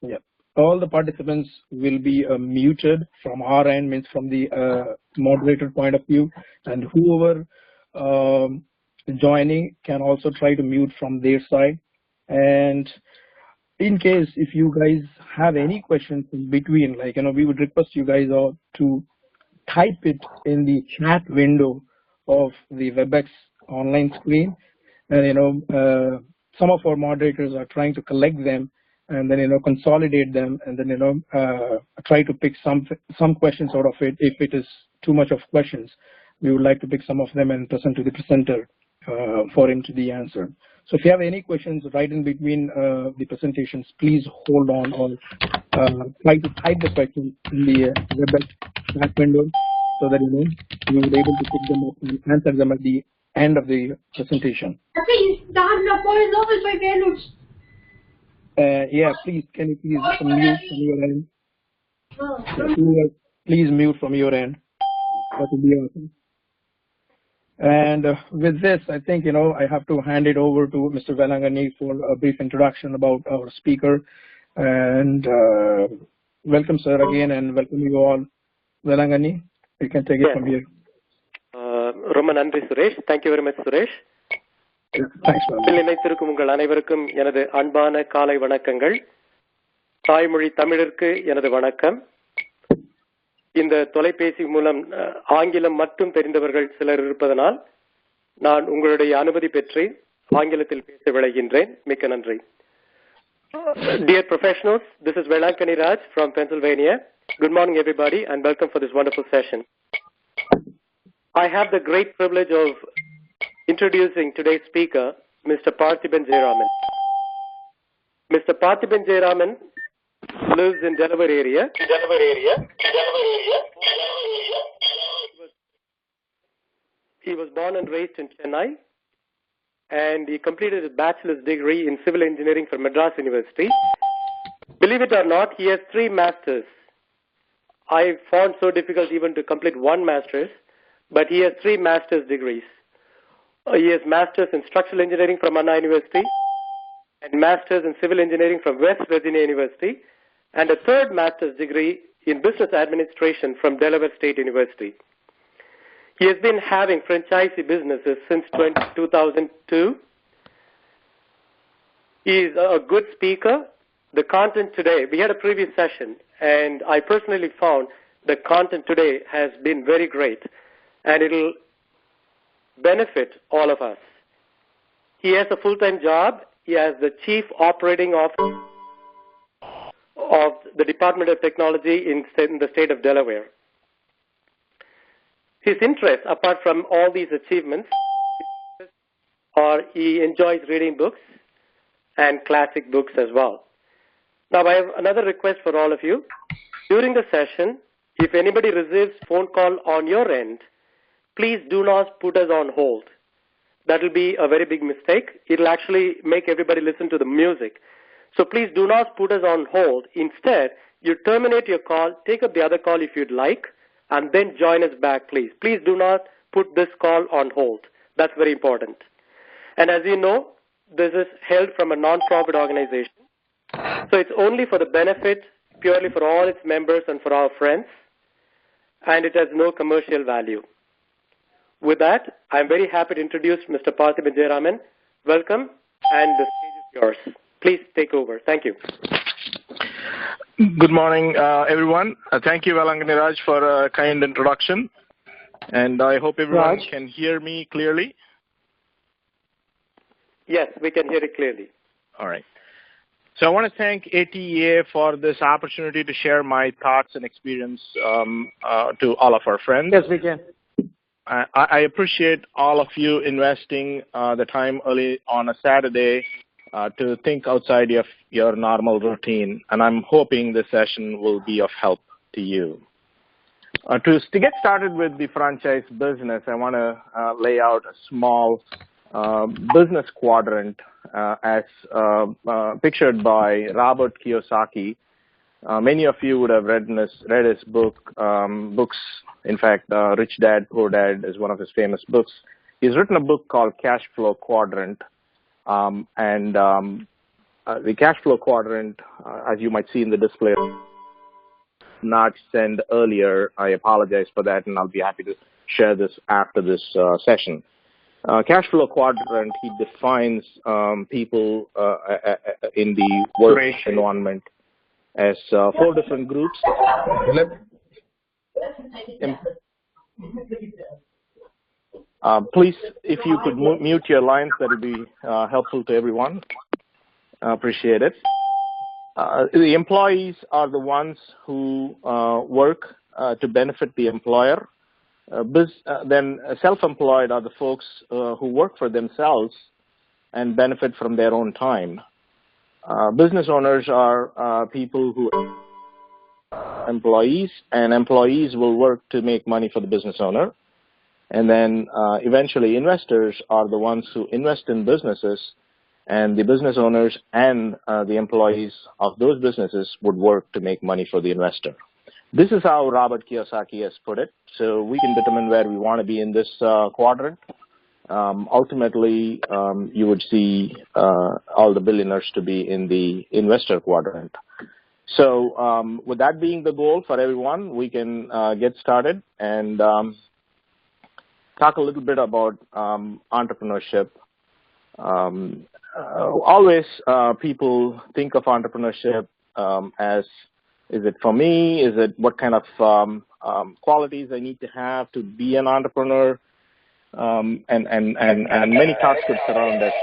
Yeah. All the participants will be muted from our end, means from the moderator point of view, and whoever joining can also try to mute from their side. And in case if you guys have any questions in between, like, we would request you guys all to type it in the chat window of the WebEx online screen. And, some of our moderators are trying to collect them and then, consolidate them and then, try to pick some questions out of it. If it is too much of questions, we would like to pick some of them and present to the presenter for him to be answered. So if you have any questions right in between the presentations, please hold on or try to type the question in the WebEx chat window so that, you will be able to pick them up and answer them at the end of the presentation. Yeah, please, can you please mute from your end? Please mute from your end. That would be awesome. And with this, I think, I have to hand it over to Mr. Velangani for a brief introduction about our speaker. And welcome, sir, again, and welcome you all. Velangani, you can take it from here. Roman Andri Suresh. Thank you very much, Suresh. இணைத்திருக்கும் உங்கள் அனைவருக்கும் எனது அன்பான காலை வணக்கங்கள். தாய்மொழி தமிழருக்கு எனது வணக்கம். இந்த தொலைபேசி மூலம் ஆங்கிலம் மட்டும் தெரிந்தவர்கள் சிலர் இருப்பதனால் நான் உங்களுடைய அனுமதி பெற்று ஆங்கிலத்தில் பேச விளைகின்றேன். மிக்க நன்றி. Dear professionals, this is Velangani Raj from Pennsylvania. Good morning, everybody, and welcome for this wonderful session. I have the great privilege of introducing today's speaker, Mr. Parthiban Jayaraman. Mr. Parthiban Jayaraman lives in Delaware area. He was born and raised in Chennai, and he completed his bachelor's degree in civil engineering from Madras University. Believe it or not, he has 3 masters. I found so difficult even to complete 1 master's, but he has 3 master's degrees. He has master's in structural engineering from Anna University, and master's in civil engineering from West Virginia University, and a 3rd master's degree in business administration from Delaware State University. He has been having franchisee businesses since 2002. He is a good speaker. The content today, we had a previous session, and I personally found the content today has been very great, and it'll benefit all of us. He has a full-time job. He has the Chief Operating Officer of the Department of Technology in the state of Delaware. His interests, apart from all these achievements, are he enjoys reading books and classic books as well. Now, I have another request for all of you. During the session, if anybody receives phone call on your end, please do not put us on hold. That will be a very big mistake. It will actually make everybody listen to the music. So please do not put us on hold. Instead, you terminate your call, take up the other call if you'd like, and then join us back, please. Please do not put this call on hold. That's very important. And as you know, this is held from a non-profit organization. So it's only for the benefit, purely for all its members and for our friends, and it has no commercial value. With that, I'm very happy to introduce Mr. Parthiban Jayaraman. Welcome, and the stage is yours. Please take over. Thank you. Good morning, everyone. Thank you, Velangani Raj, for a kind introduction. And I hope everyone can hear me clearly. Yes, we can hear it clearly. All right. So I want to thank ATEA for this opportunity to share my thoughts and experience to all of our friends. Yes, we can. I appreciate all of you investing the time early on a Saturday to think outside of your normal routine, and I'm hoping this session will be of help to you. To get started with the franchise business, I want to lay out a small business quadrant as pictured by Robert Kiyosaki. Many of you would have read his books. In fact, Rich Dad, Poor Dad is one of his famous books. He's written a book called Cash Flow Quadrant. the cash flow quadrant, as you might see in the display, not send earlier. I apologize for that, and I'll be happy to share this after this session. Cash flow quadrant, he defines people in the work environment as 4 different groups. Please, if you could mute your lines, that would be helpful to everyone. Appreciate it. The employees are the ones who work to benefit the employer. Then self-employed are the folks who work for themselves and benefit from their own time. Business owners are people who are employees, and employees will work to make money for the business owner. And then eventually investors are the ones who invest in businesses, and the business owners and the employees of those businesses would work to make money for the investor. This is how Robert Kiyosaki has put it. So we can determine where we want to be in this quadrant. Ultimately, you would see all the billionaires to be in the investor quadrant. So with that being the goal for everyone, we can get started and talk a little bit about entrepreneurship. Always people think of entrepreneurship as, is it for me? Is it what kind of qualities I need to have to be an entrepreneur? And many thoughts could surround it.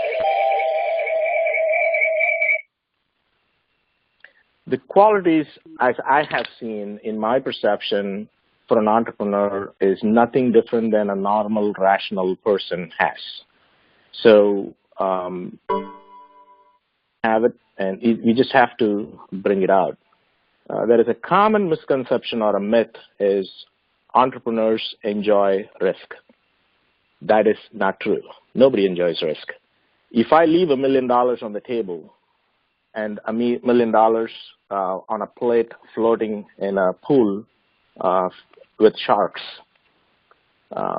The qualities, as I have seen in my perception, for an entrepreneur is nothing different than a normal, rational person has. So have it, and we just have to bring it out. There is a common misconception or a myth is entrepreneurs enjoy risk. That is not true. Nobody enjoys risk. If I leave $1 million on the table and $1 million on a plate floating in a pool with sharks,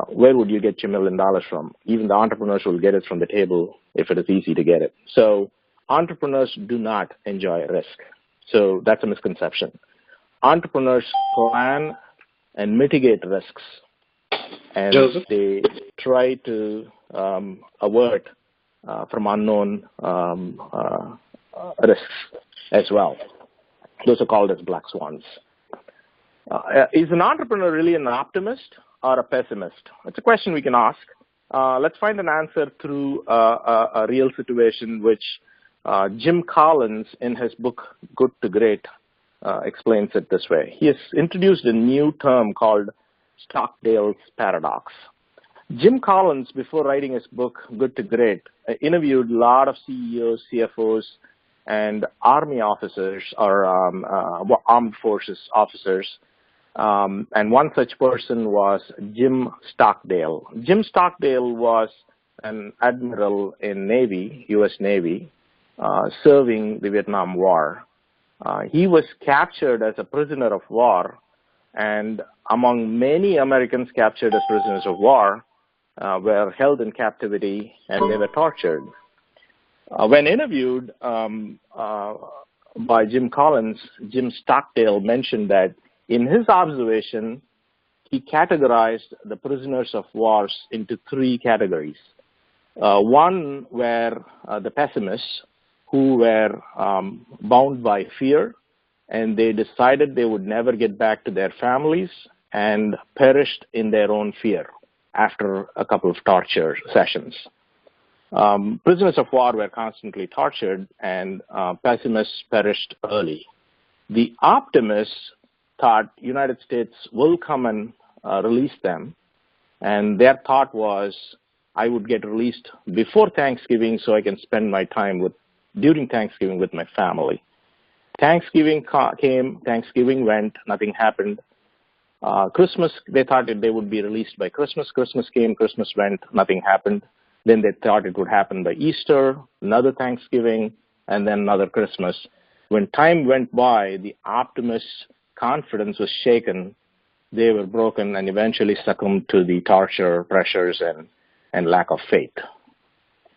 where would you get your $1 million from? Even the entrepreneurs will get it from the table if it is easy to get it. So entrepreneurs do not enjoy risk. So that's a misconception. Entrepreneurs plan and mitigate risks, and Joseph, they try to avert from unknown risks as well. Those are called as black swans. Is an entrepreneur really an optimist or a pessimist? It's a question we can ask. Let's find an answer through a real situation, which Jim Collins, in his book Good to Great, explains it this way. He has introduced a new term called Stockdale's paradox. Jim Collins, before writing his book Good to Great, interviewed a lot of CEOs, CFOs, and army officers or armed forces officers. And one such person was Jim Stockdale. Jim Stockdale was an admiral in Navy, U.S. Navy, serving the Vietnam War. He was captured as a prisoner of war, and among many Americans captured as prisoners of war, were held in captivity and they were tortured. When interviewed by Jim Collins, Jim Stockdale mentioned that in his observation, he categorized the prisoners of war into 3 categories. One were the pessimists, who were bound by fear, and they decided they would never get back to their families and perished in their own fear after a couple of torture sessions. Prisoners of war were constantly tortured, and pessimists perished early. The optimists thought United States will come and release them, and their thought was, I would get released before Thanksgiving so I can spend my time during Thanksgiving with my family. Thanksgiving came, Thanksgiving went, nothing happened. Christmas, they thought that they would be released by Christmas. Christmas came, Christmas went, nothing happened. Then they thought it would happen by Easter, another Thanksgiving, and then another Christmas. When time went by, the optimists' confidence was shaken. They were broken and eventually succumbed to the torture, pressures, and lack of faith.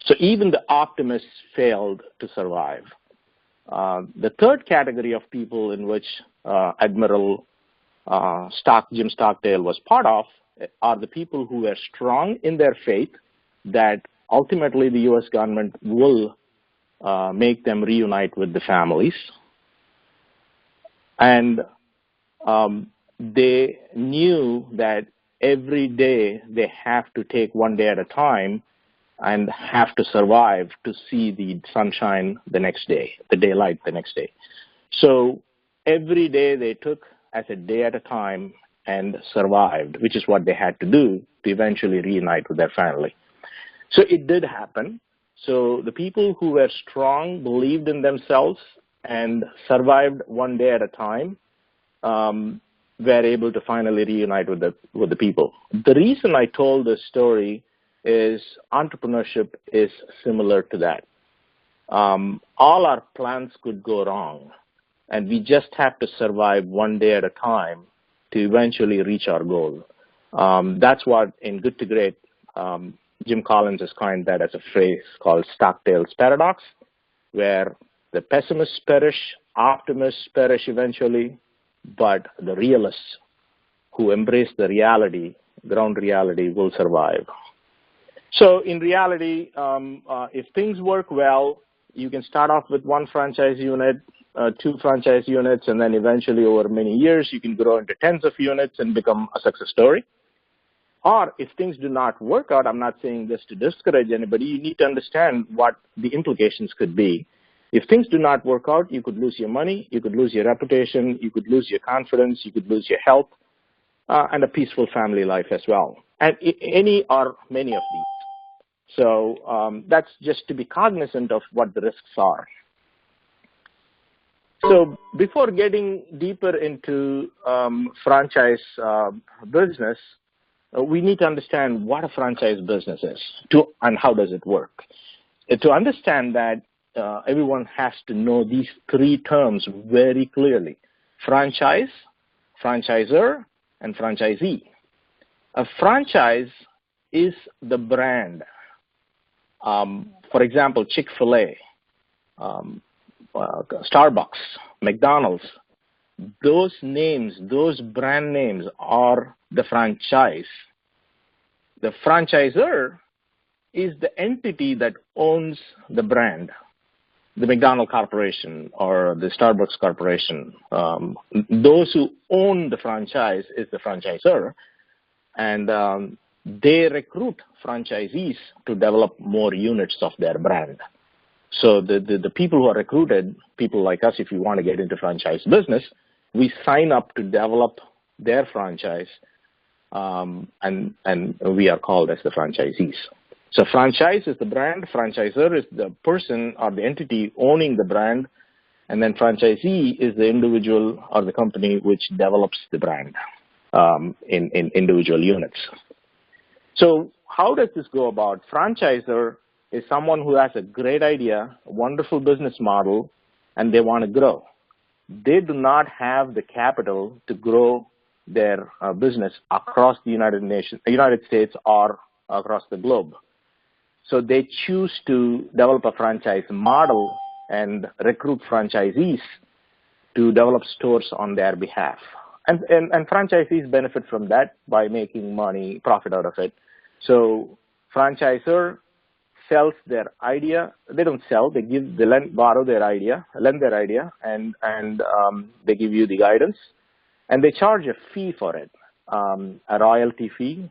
So even the optimists failed to survive. The third category of people in which Admiral Jim Stockdale was part of are the people who were strong in their faith that ultimately the U.S. government will make them reunite with the families. And they knew that every day they have to take one day at a time and have to survive to see the sunshine the next day, the daylight the next day. So every day they took as a day at a time and survived, which is what they had to do to eventually reunite with their family. So it did happen. So the people who were strong, believed in themselves, and survived one day at a time were able to finally reunite with the people. The reason I told this story is entrepreneurship is similar to that. All our plans could go wrong, and we just have to survive one day at a time to eventually reach our goal. That's what in Good to Great, Jim Collins has coined that as a phrase called Stockdale's paradox, where the pessimists perish, optimists perish eventually, but the realists who embrace the reality, ground reality, will survive. So in reality, if things work well, you can start off with one franchise unit, 2 franchise units, and then eventually over many years, you can grow into tens of units and become a success story. Or if things do not work out, I'm not saying this to discourage anybody, you need to understand what the implications could be. If things do not work out, you could lose your money, you could lose your reputation, you could lose your confidence, you could lose your health, and a peaceful family life as well. And any or many of these. So that's just to be cognizant of what the risks are. So before getting deeper into franchise business, we need to understand what a franchise business is and how does it work. To understand that, everyone has to know these 3 terms very clearly: franchise, franchisor, and franchisee. A franchise is the brand. For example, Chick-fil-A, Starbucks, McDonald's, those names, those brand names are the franchise. The franchisor is the entity that owns the brand, the McDonald Corporation or the Starbucks Corporation. Those who own the franchise is the franchisor, and they recruit franchisees to develop more units of their brand. So the people who are recruited, people like us, if you want to get into franchise business, we sign up to develop their franchise, and we are called as the franchisees. So franchise is the brand, franchisor is the person or the entity owning the brand, and then franchisee is the individual or the company which develops the brand in individual units. So how does this go about? Franchisor is someone who has a great idea, a wonderful business model, and they want to grow. They do not have the capital to grow their business across the United States or across the globe. So they choose to develop a franchise model and recruit franchisees to develop stores on their behalf. And franchisees benefit from that by making money, profit out of it. So franchisor sells their idea. They don't sell. They borrow their idea, lend their idea, and they give you the guidance. And they charge a fee for it, a royalty fee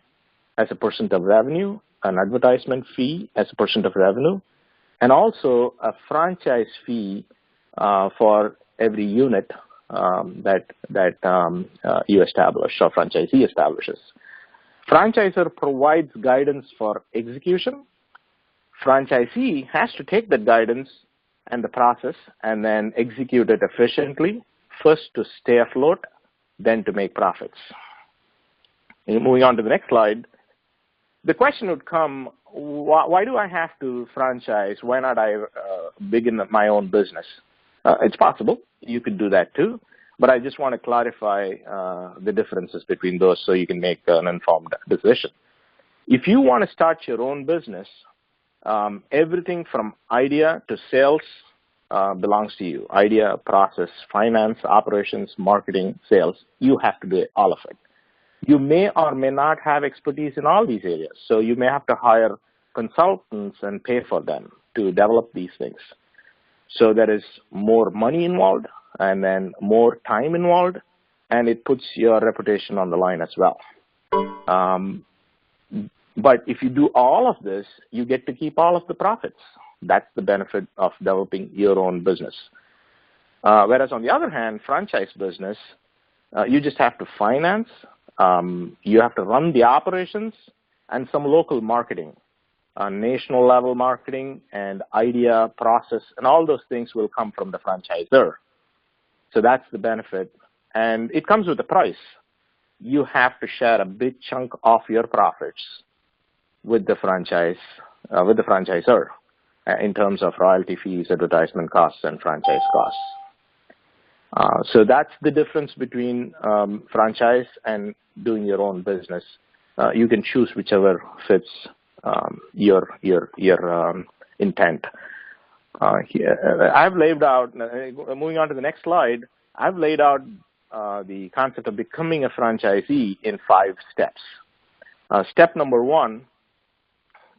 as a % of revenue, an advertisement fee as a % of revenue, and also a franchise fee for every unit that you establish or franchisee establishes. Franchisor provides guidance for execution. Franchisee has to take that guidance and the process and then execute it efficiently, first to stay afloat, then to make profits. And moving on to the next slide, the question would come, why do I have to franchise? Why not I begin my own business? It's possible. You could do that too. But I just want to clarify the differences between those so you can make an informed decision. If you want to start your own business, everything from idea to sales belongs to you. Idea, process, finance, operations, marketing, sales. You have to do all of it. You may or may not have expertise in all these areas. So you may have to hire consultants and pay for them to develop these things. So there is more money involved and then more time involved, and it puts your reputation on the line as well. But if you do all of this, you get to keep all of the profits. That's the benefit of developing your own business. Whereas on the other hand, franchise business, you just have to finance, you have to run the operations, and some local marketing, national level marketing, and idea, process, and all those things will come from the franchisor. So that's the benefit. And it comes with a price. You have to share a big chunk of your profits with the franchisor, in terms of royalty fees, advertisement costs, and franchise costs. So that's the difference between franchise and doing your own business. You can choose whichever fits your intent. I've laid out, moving on to the next slide, I've laid out the concept of becoming a franchisee in 5 steps. Step number 1,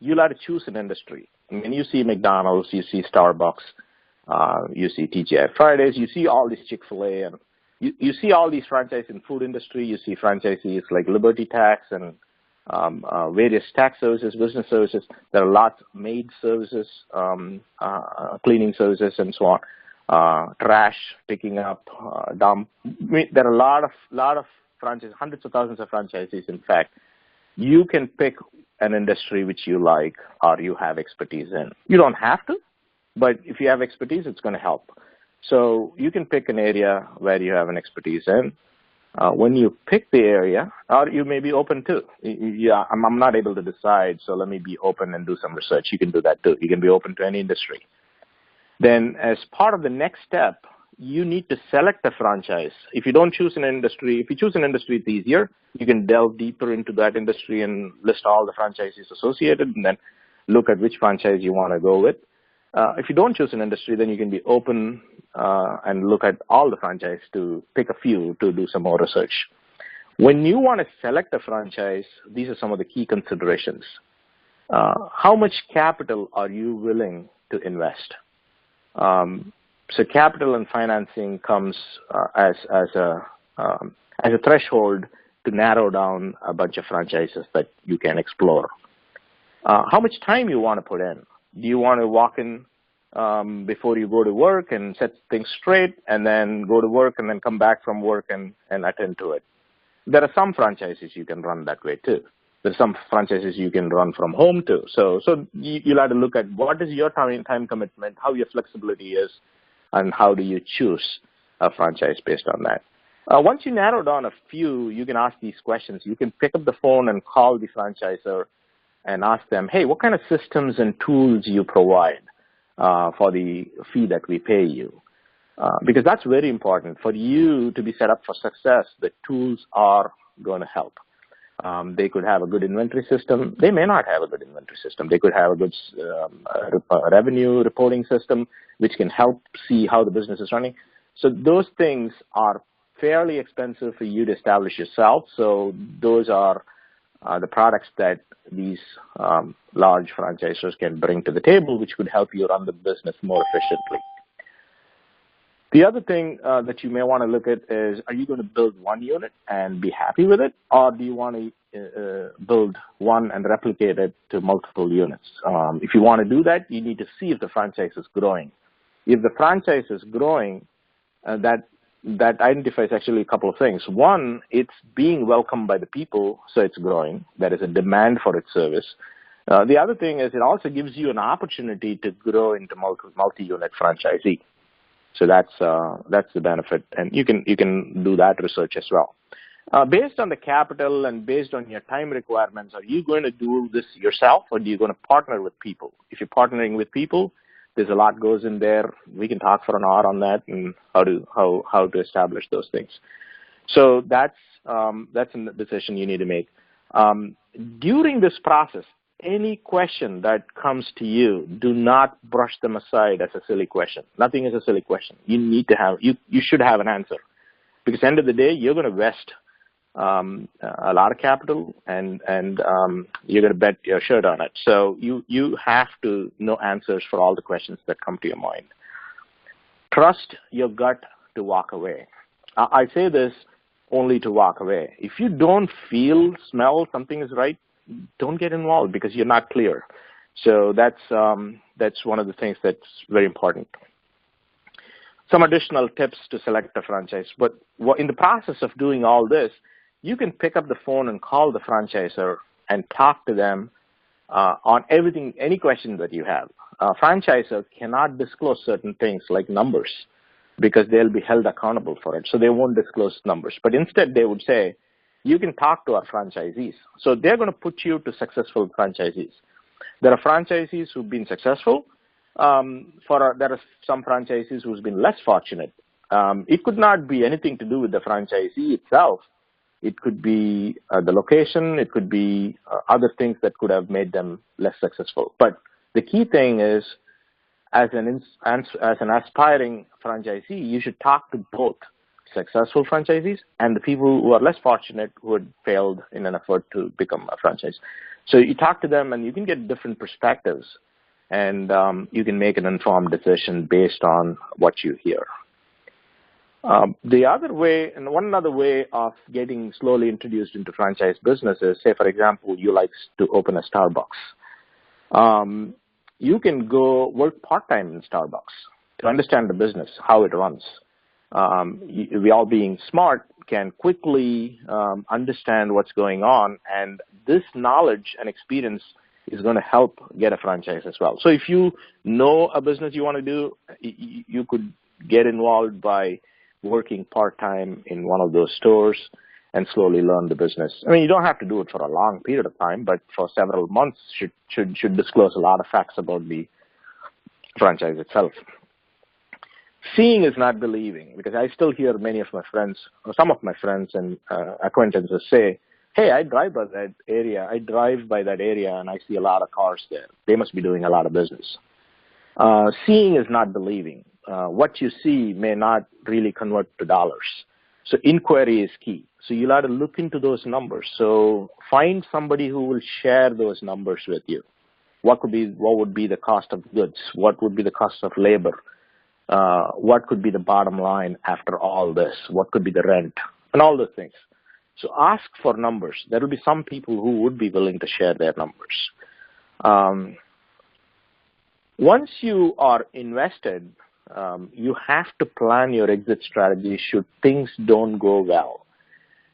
you'll have to choose an industry. I mean, you see McDonald's, you see Starbucks, you see TGI Fridays, you see all these Chick-fil-A, and you see all these franchises in food industry. You see franchisees like Liberty Tax and various tax services, business services. There are lots of maid services, cleaning services, and so on. Trash picking up, dump. There are a lot of franchises, hundreds of thousands of franchises. In fact, you can pick an industry which you like or you have expertise in. You don't have to, but if you have expertise, it's going to help. So you can pick an area where you have an expertise in. When you pick the area, or you may be open to, I'm not able to decide, so let me be open and do some research. You can do that too. You can be open to any industry. Then as part of the next step, you need to select a franchise. If you don't choose an industry, if you choose an industry, it's easier. You can delve deeper into that industry and list all the franchises associated and then look at which franchise you want to go with. If you don't choose an industry, then you can be open and look at all the franchise to pick a few to do some more research. When you want to select a franchise, these are some of the key considerations. How much capital are you willing to invest? So capital and financing comes as a threshold to narrow down a bunch of franchises that you can explore. How much time you want to put in? Do you want to walk in before you go to work and set things straight and then go to work and then come back from work and attend to it? There are some franchises you can run that way too. There are some franchises you can run from home too. So you'll have to look at what is your time commitment, how your flexibility is, and how do you choose a franchise based on that. Once you narrow down a few, you can ask these questions. You can pick up the phone and call the franchisor and ask them, hey, what kind of systems and tools you provide for the fee that we pay you? Because that's very important. For you to be set up for success, the tools are going to help. They could have a good inventory system. They may not have a good inventory system. They could have a good revenue reporting system, which can help see how the business is running. So those things are fairly expensive for you to establish yourself. So those are the products that these large franchisors can bring to the table, which could help you run the business more efficiently. The other thing that you may want to look at is, are you going to build one unit and be happy with it, or do you want to build one and replicate it to multiple units? If you want to do that, you need to see if the franchise is growing. If the franchise is growing, that identifies actually a couple of things. One, it's being welcomed by the people, so it's growing. There is a demand for its service. The other thing is it also gives you an opportunity to grow into multi-unit franchisee. So that's the benefit, and you can do that research as well. Based on the capital and based on your time requirements, are you going to do this yourself, or are you going to partner with people? If you're partnering with people, there's a lot goes in there. We can talk for an hour on that and how to establish those things. So that's a decision you need to make. During this process, any question that comes to you, do not brush them aside as a silly question. Nothing is a silly question. You need to have, you should have an answer. Because at the end of the day, you're going to invest a lot of capital, and you're going to bet your shirt on it. So you have to know answers for all the questions that come to your mind. Trust your gut to walk away. I say this only to walk away. If you don't smell something is right, don't get involved because you're not clear. So that's one of the things that's very important. Some additional tips to select a franchise. But in the process of doing all this, you can pick up the phone and call the franchisor and talk to them on everything, any question that you have. A franchisor cannot disclose certain things like numbers because they'll be held accountable for it. So they won't disclose numbers. But instead, they would say, you can talk to our franchisees. So they're going to put you to successful franchisees. There are franchisees who've been successful. There are some franchisees who's been less fortunate. It could not be anything to do with the franchisee itself. It could be the location. It could be other things that could have made them less successful. But the key thing is, as an aspiring franchisee, you should talk to both successful franchisees and the people who are less fortunate who had failed in an effort to become a franchise. So you talk to them and you can get different perspectives, and you can make an informed decision based on what you hear. The other way, and one other way of getting slowly introduced into franchise business is, say, for example, you like to open a Starbucks. You can go work part-time in Starbucks to understand the business, how it runs. We all being smart can quickly understand what's going on, and this knowledge and experience is going to help get a franchise as well. So if you know a business you want to do, you could get involved by working part-time in one of those stores and slowly learn the business. I mean, you don't have to do it for a long period of time, but for several months should disclose a lot of facts about the franchise itself. Seeing is not believing, because I still hear many of my friends, or some of my friends and acquaintances say, hey, I drive by that area, and I see a lot of cars there. They must be doing a lot of business. Seeing is not believing. What you see may not really convert to dollars. So inquiry is key. So you'll have to look into those numbers. So find somebody who will share those numbers with you. What would be the cost of goods? What would be the cost of labor? What could be the bottom line after all this? What could be the rent? And all those things. So ask for numbers. There will be some people who would be willing to share their numbers. Once you are invested, you have to plan your exit strategy should things don't go well.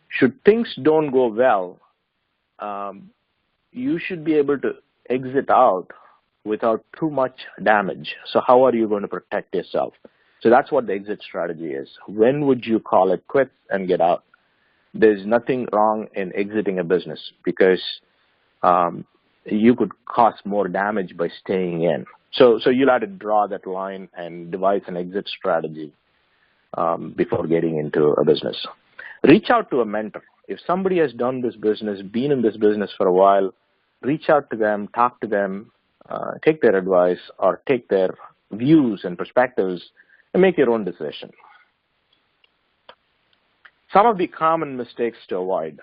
Should things don't go well, you should be able to exit out without too much damage. So how are you going to protect yourself? So that's what the exit strategy is. When would you call it quits and get out? There's nothing wrong in exiting a business because you could cause more damage by staying in. So you'll have to draw that line and devise an exit strategy before getting into a business. Reach out to a mentor. If somebody has done this business, been in this business for a while, reach out to them, talk to them, take their advice or take their views and perspectives and make your own decision. Some of the common mistakes to avoid.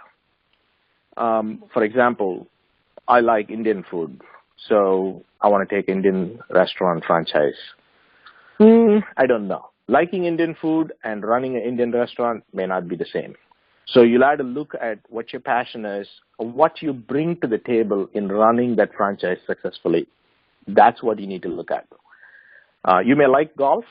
For example, I like Indian food, so I want to take Indian restaurant franchise. I don't know. Liking Indian food and running an Indian restaurant may not be the same. So you'll have to look at what your passion is, what you bring to the table in running that franchise successfully. That's what you need to look at. You may like golf,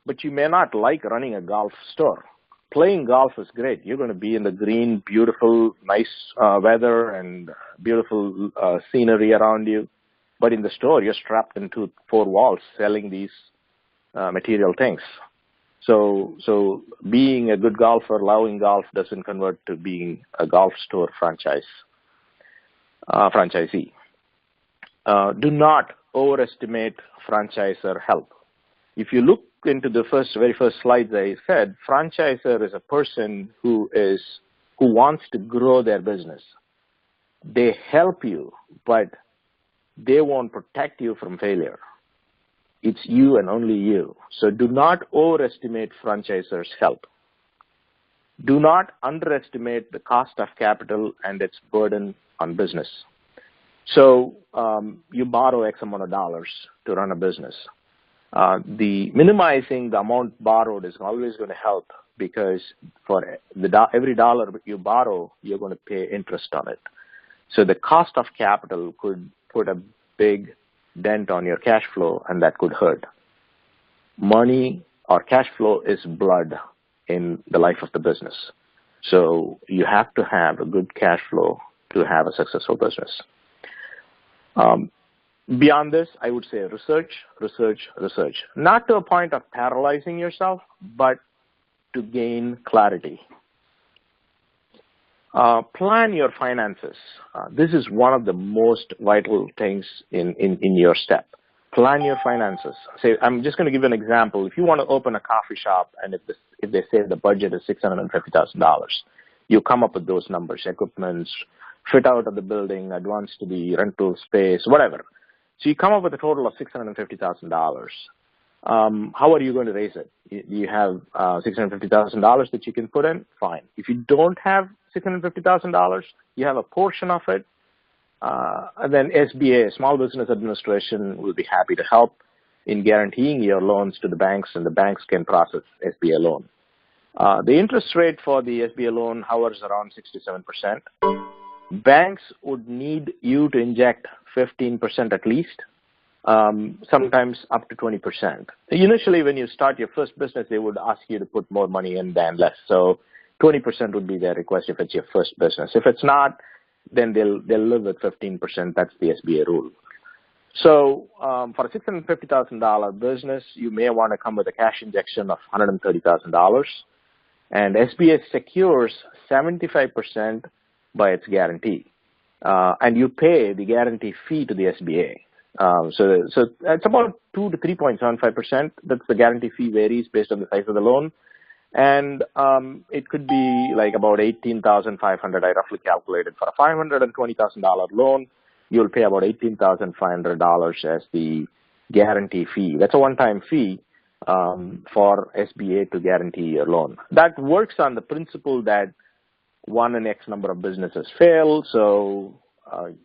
but you may not like running a golf store. Playing golf is great. You're going to be in the green, beautiful, nice weather and beautiful scenery around you. But in the store, you're strapped into 4 walls selling these material things. So being a good golfer, loving golf doesn't convert to being a golf store franchisee. Do not overestimate franchisor help. If you look into the very first slides I said, franchisor is a person who wants to grow their business. They help you, but they won't protect you from failure. It's you and only you. So do not overestimate franchisors' help. Do not underestimate the cost of capital and its burden on business. So you borrow X amount of dollars to run a business. The minimizing the amount borrowed is always going to help, because for every dollar you borrow, you're going to pay interest on it. So the cost of capital could put a big dent on your cash flow, and that could hurt. Money or cash flow is blood in the life of the business. So you have to have a good cash flow to have a successful business. Beyond this, I would say research, research, research. Not to a point of paralyzing yourself, but to gain clarity. Plan your finances. This is one of the most vital things in your step. Plan your finances. Say, I'm just going to give an example. If you want to open a coffee shop, and if they say the budget is $650,000, you come up with those numbers: equipment, fit out of the building, advance to the rental space, whatever. So you come up with a total of $650,000. How are you going to raise it? You have $650,000 that you can put in? Fine. If you don't have $650,000, you have a portion of it, and then SBA, Small Business Administration, will be happy to help in guaranteeing your loans to the banks, and the banks can process SBA loan. The interest rate for the SBA loan hovers around 6 to 7%. Banks would need you to inject 15% at least, sometimes up to 20%. Initially, when you start your first business, they would ask you to put more money in than less. So 20% would be their request if it's your first business. If it's not, then they'll live with 15%. That's the SBA rule. So for a $650,000 business, you may want to come with a cash injection of $130,000, and SBA secures 75% by its guarantee, and you pay the guarantee fee to the SBA. So it's about 2 to 3.75%. That's the guarantee fee, varies based on the size of the loan. And it could be like about $18,500. I roughly calculated for a $520,000 loan, you'll pay about $18,500 as the guarantee fee. That's a one-time fee for SBA to guarantee your loan. That works on the principle that one and X number of businesses fail, so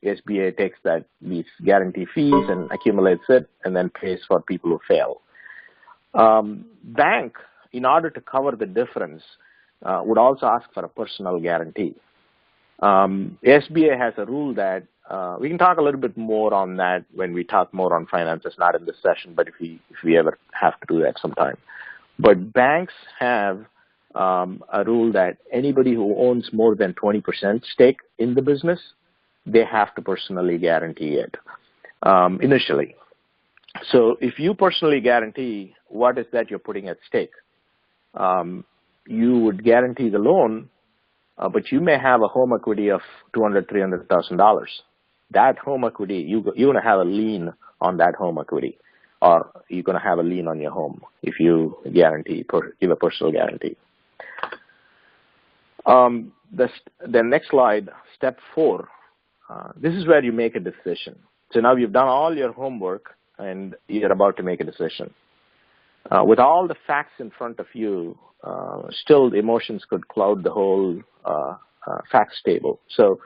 SBA takes these guarantee fees and accumulates it, and then pays for people who fail. Bank, in order to cover the difference, would also ask for a personal guarantee. SBA has a rule that we can talk a little bit more on that when we talk more on finances, not in this session, but if we ever have to do that sometime. But banks have a rule that anybody who owns more than 20% stake in the business, they have to personally guarantee it initially. So if you personally guarantee, what is that you're putting at stake? You would guarantee the loan, but you may have a home equity of $200,000, $300,000. That home equity, you're going to have a lien on that home equity, or you're going to have a lien on your home if you give a personal guarantee. The next slide, step 4. This is where you make a decision. So now you've done all your homework and you're about to make a decision. With all the facts in front of you, still the emotions could cloud the whole facts table. So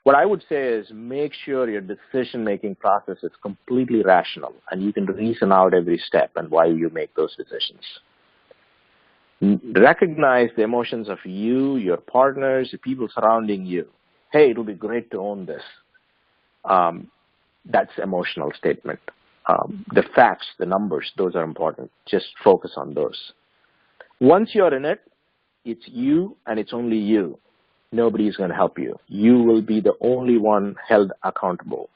what I would say is make sure your decision-making process is completely rational and you can reason out every step and why you make those decisions. Recognize the emotions of you, your partners, the people surrounding you. Hey, it'll be great to own this. That's emotional statement. The facts, the numbers, those are important. Just focus on those. Once you're in it, it's you and it's only you. Nobody is going to help you. You will be the only one held accountable.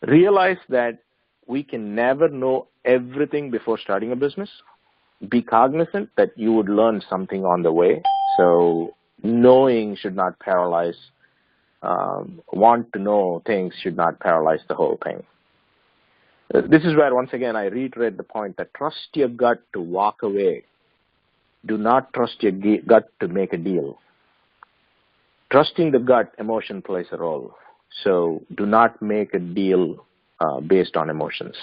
Realize that we can never know everything before starting a business. Be cognizant that you would learn something on the way. So knowing should not paralyze. Want to know things should not paralyze the whole thing. This is where, once again, I reiterate the point that trust your gut to walk away. Do not trust your gut to make a deal. Trusting the gut, emotion plays a role. So do not make a deal based on emotions.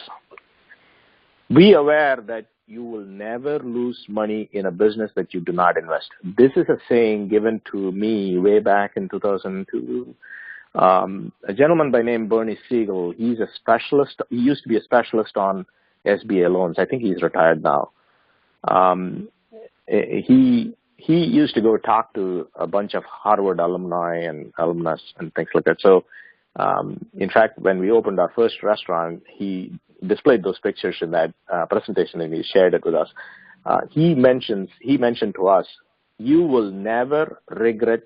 Be aware that you will never lose money in a business that you do not invest. This is a saying given to me way back in 2002. A gentleman by name Bernie Siegel, he's a specialist. He used to be a specialist on SBA loans. I think he's retired now. He used to go talk to a bunch of Harvard alumni and alumnus and things like that. So, in fact, when we opened our first restaurant, he displayed those pictures in that presentation and he shared it with us. He mentioned to us, you will never regret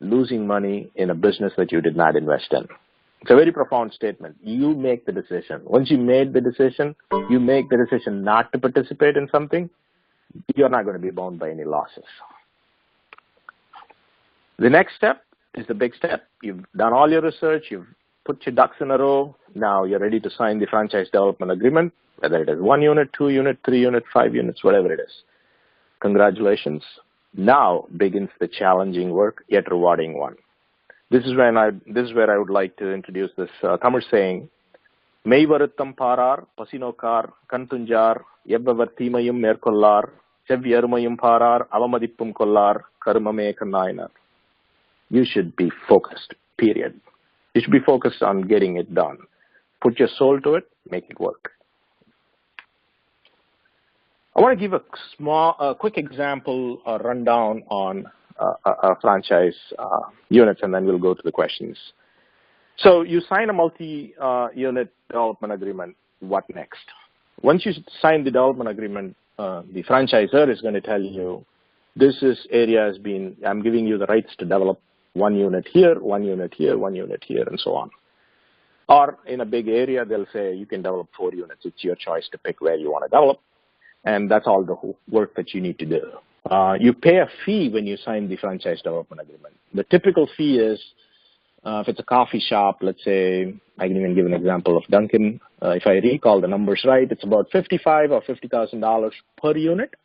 losing money in a business that you did not invest in. It's a very profound statement. You make the decision. Once you made the decision, you make the decision not to participate in something, you're not going to be bound by any losses. The next step is the big step. You've done all your research. You've put your ducks in a row. Now you're ready to sign the franchise development agreement, whether it is 1 unit, 2 unit, 3 unit, 5 units, whatever it is. Congratulations. Now begins the challenging work, yet rewarding one. This is where I would like to introduce this Tamil saying, Mei varuttam parar, pasinokar, kantunjar, yebbavar thimayum merkollar, sevyarumayum parar, avamadippum kollar, karmame kannainar. You should be focused, period. You should be focused on getting it done. Put your soul to it, make it work. I want to give a quick example, a rundown on a franchise units, and then we'll go to the questions. So you sign a multi-unit development agreement. What next? Once you sign the development agreement, the franchisor is going to tell you, this area has been, I'm giving you the rights to develop 1 unit here, 1 unit here, 1 unit here, and so on. Or in a big area, they'll say you can develop 4 units. It's your choice to pick where you want to develop. And that's all the work that you need to do. You pay a fee when you sign the franchise development agreement. The typical fee is, if it's a coffee shop, let's say, I can even give an example of Dunkin'. If I recall the numbers right, it's about $55,000 or $50,000 per unit.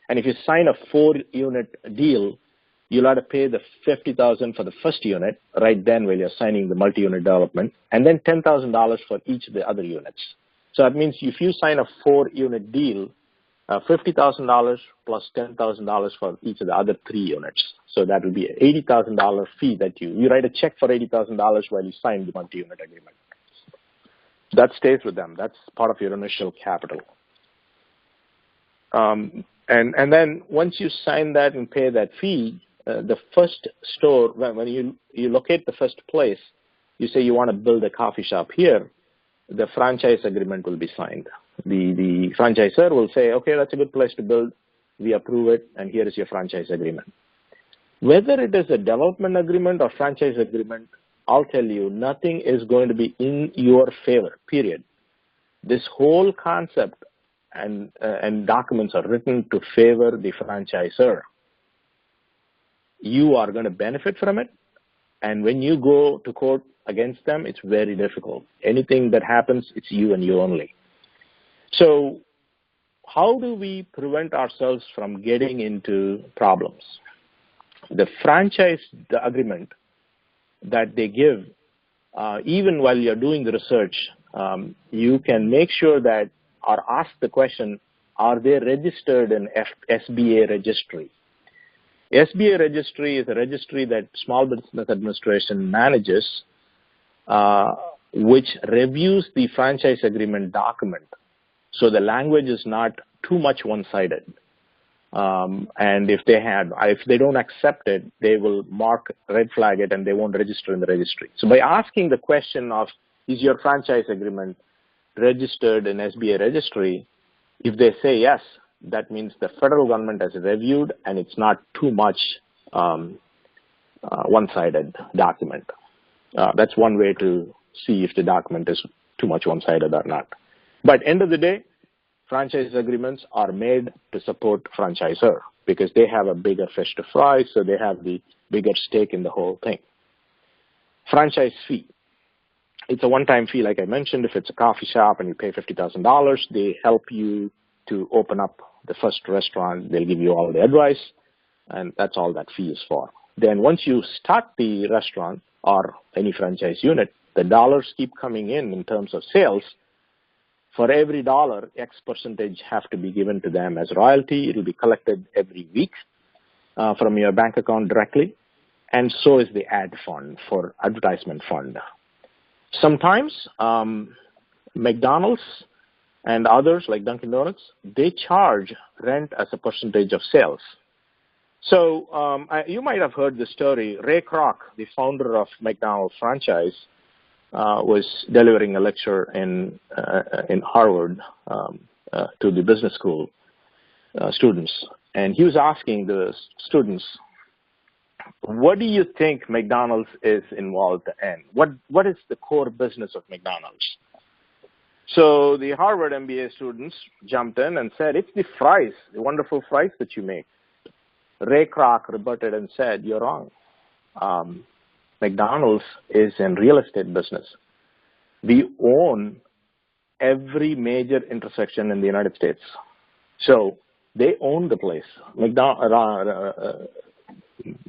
And if you sign a 4-unit deal, you'll have to pay the $50,000 for the first unit right then while you're signing the multi-unit development, and then $10,000 for each of the other units. So that means if you sign a 4-unit deal, $50,000 plus $10,000 for each of the other 3 units. So that will be an $80,000 fee that you write a check for $80,000 while you sign the multi-unit agreement. That stays with them. That's part of your initial capital. And then once you sign that and pay that fee, the first store, when you locate the first place, you say you want to build a coffee shop here, the franchise agreement will be signed. The franchisor will say, okay, that's a good place to build. We approve it, and here is your franchise agreement. Whether it is a development agreement or franchise agreement, I'll tell you, nothing is going to be in your favor, period. This whole concept and documents are written to favor the franchisor. You are going to benefit from it, and when you go to court against them, it's very difficult. Anything that happens, it's you and you only. So how do we prevent ourselves from getting into problems? The franchise agreement that they give, even while you're doing the research, you can make sure that or ask the question, are they registered in SBA registry? SBA registry is a registry that Small Business Administration manages, which reviews the franchise agreement document. So the language is not too much one-sided. And if they don't accept it, they will red flag it, and they won't register in the registry. So by asking the question of, is your franchise agreement registered in SBA registry, if they say yes, that means the federal government has reviewed and it's not too much one-sided document. That's one way to see if the document is too much one-sided or not. But end of the day, franchise agreements are made to support franchisor because they have a bigger fish to fry, so they have the bigger stake in the whole thing. Franchise fee. It's a one-time fee, like I mentioned. If it's a coffee shop and you pay $50,000, they help you to open up the first restaurant. They'll give you all the advice, and that's all that fee is for. Then once you start the restaurant, or any franchise unit, the dollars keep coming in terms of sales. For every dollar, X percentage have to be given to them as royalty. It will be collected every week from your bank account directly. And so is the ad fund for advertisement fund. Sometimes McDonald's and others like Dunkin' Donuts, they charge rent as a percentage of sales. So you might have heard the story. Ray Kroc, the founder of McDonald's franchise, was delivering a lecture in Harvard to the business school students. And he was asking the students, what do you think McDonald's is involved in? What is the core business of McDonald's? So the Harvard MBA students jumped in and said, it's the fries, the wonderful fries that you make. Ray Kroc rebutted and said, you're wrong. McDonald's is in real estate business. We own every major intersection in the United States. So they own the place.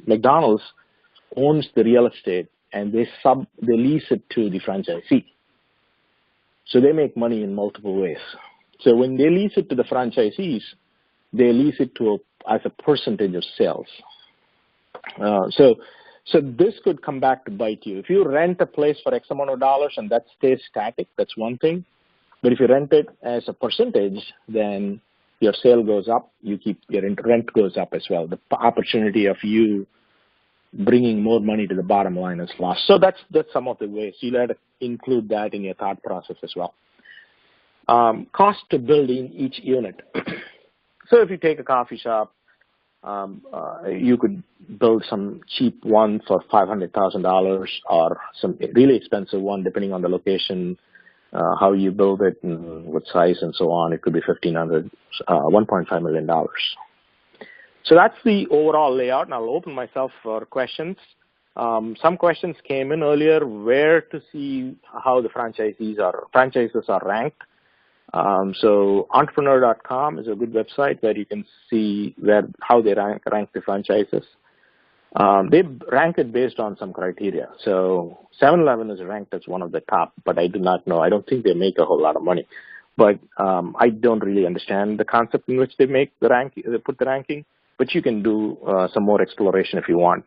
McDonald's owns the real estate and they lease it to the franchisee. So they make money in multiple ways. So when they lease it to the franchisees, they lease it as a percentage of sales. So this could come back to bite you. If you rent a place for X amount of dollars and that stays static, that's one thing. But if you rent it as a percentage, then your sale goes up, your rent goes up as well. The opportunity of you bringing more money to the bottom line is lost. So that's some of the ways. You'll have to include that in your thought process as well. Cost to building each unit. So if you take a coffee shop, you could build some cheap one for $500,000 or some really expensive one, depending on the location, how you build it and what size and so on. It could be $1.5 million. So that's the overall layout, and I'll open myself for questions. Some questions came in earlier, where to see how the franchises are ranked. So entrepreneur.com is a good website where you can see how they rank the franchises. They rank it based on some criteria. So 7-Eleven is ranked as one of the top, but I do not know. I don't think they make a whole lot of money. But I don't really understand the concept in which they put the ranking. But you can do some more exploration if you want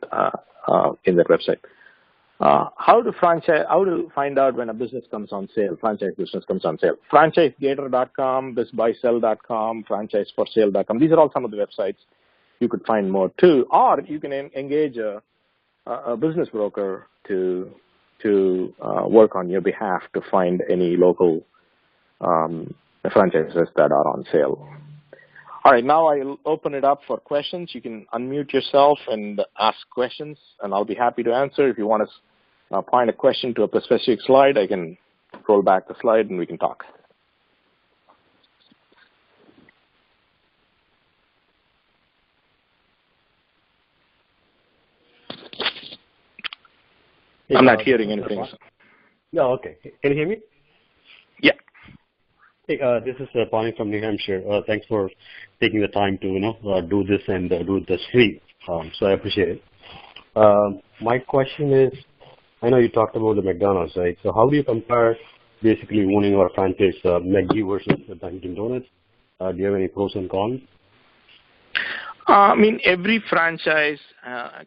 in that website. How to find out when a business comes on sale, franchise business comes on sale? FranchiseGator.com, BestBuySell.com, FranchiseForSale.com. These are all some of the websites. You could find more too, or you can engage a business broker to work on your behalf to find any local franchises that are on sale. All right, now I'll open it up for questions. You can unmute yourself and ask questions, and I'll be happy to answer. If you want to point a question to a specific slide, I can roll back the slide and we can talk. I'm not hearing anything. No, okay. Can you hear me? Yeah. Hey, this is Pani from New Hampshire. Thanks for taking the time to do this and do this free. So I appreciate it. My question is, I know you talked about the McDonald's, right? So how do you compare basically owning or franchise McD versus the Dunkin' Donuts? Do you have any pros and cons? I mean, every franchise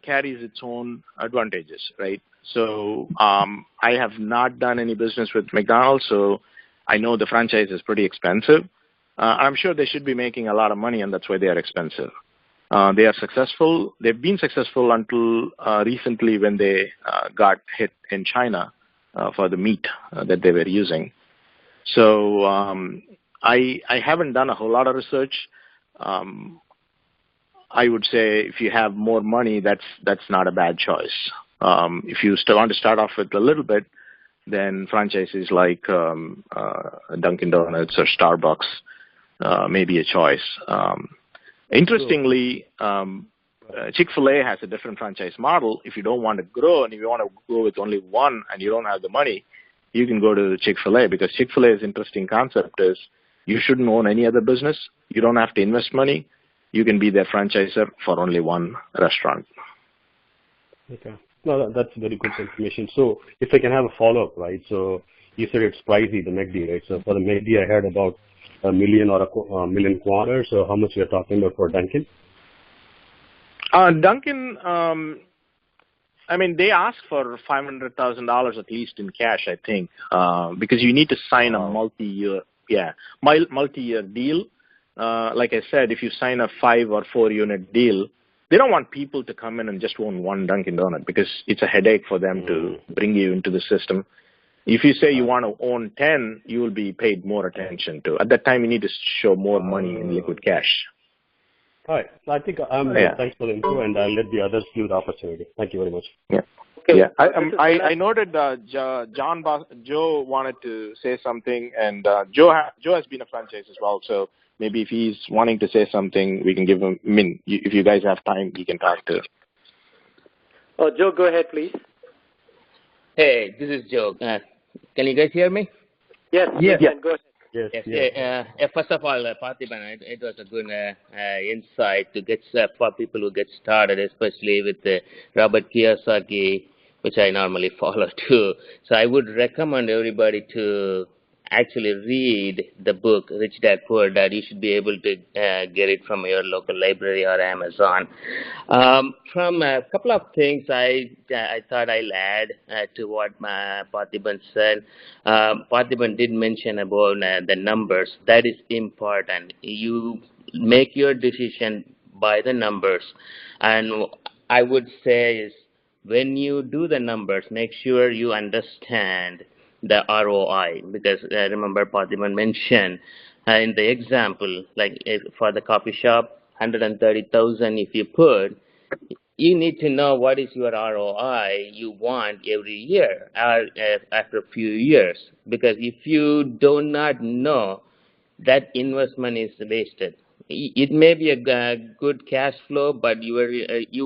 carries its own advantages, right? So I have not done any business with McDonald's, so I know the franchise is pretty expensive. I'm sure they should be making a lot of money, and that's why they are expensive. They are successful. They've been successful until recently when they got hit in China for the meat that they were using. So I haven't done a whole lot of research. I would say if you have more money, that's not a bad choice. If you still want to start off with a little bit, then franchises like Dunkin' Donuts or Starbucks may be a choice. Interestingly, Chick-fil-A has a different franchise model. If you don't want to grow and if you want to go with only one and you don't have the money, you can go to Chick-fil-A, because Chick-fil-A's interesting concept is you shouldn't own any other business. You don't have to invest money. You can be their franchisor for only one restaurant. Okay. No, that's very good information. So if I can have a follow-up, right? So you said it's pricey, the MACD, right? So for the MACD, I heard about a million or a million quarter. So how much you're talking about for Duncan? Duncan, I mean, they ask for $500,000 at least in cash, I think, because you need to sign a multi-year deal. Like I said, if you sign a 5 or 4 unit deal, they don't want people to come in and just own one Dunkin' Donut because it's a headache for them to bring you into the system. If you say you want to own 10, you will be paid more attention to. At that time, you need to show more money in liquid cash. All right. So I think thanks for the info, and I'll let the others give the opportunity. Thank you very much. Yeah. Okay. Yeah. I noted Joe wanted to say something, and Joe has been a franchise as well, so maybe if he's wanting to say something, we can give him. I mean, if you guys have time, we can talk to. Oh, Joe, go ahead, please. Hey, this is Joe. Can you guys hear me? Yes. Yes. Yeah. Go ahead. Yes. First of all, Parthiban, it was a good insight to get for people who get started, especially with Robert Kiyosaki, which I normally follow too. So I would recommend everybody to actually read the book Rich Dad Poor Dad. You should be able to get it from your local library or Amazon. From a couple of things I thought I'll add to what Parthiban said. Parthiban did mention about the numbers. That is important. You make your decision by the numbers, and I would say is when you do the numbers, make sure you understand the ROI, because remember Parthiban mentioned in the example, like for the coffee shop, 130,000 if you put, you need to know what is your ROI you want every year or after a few years, because if you do not know, that investment is wasted. It may be a good cash flow, but you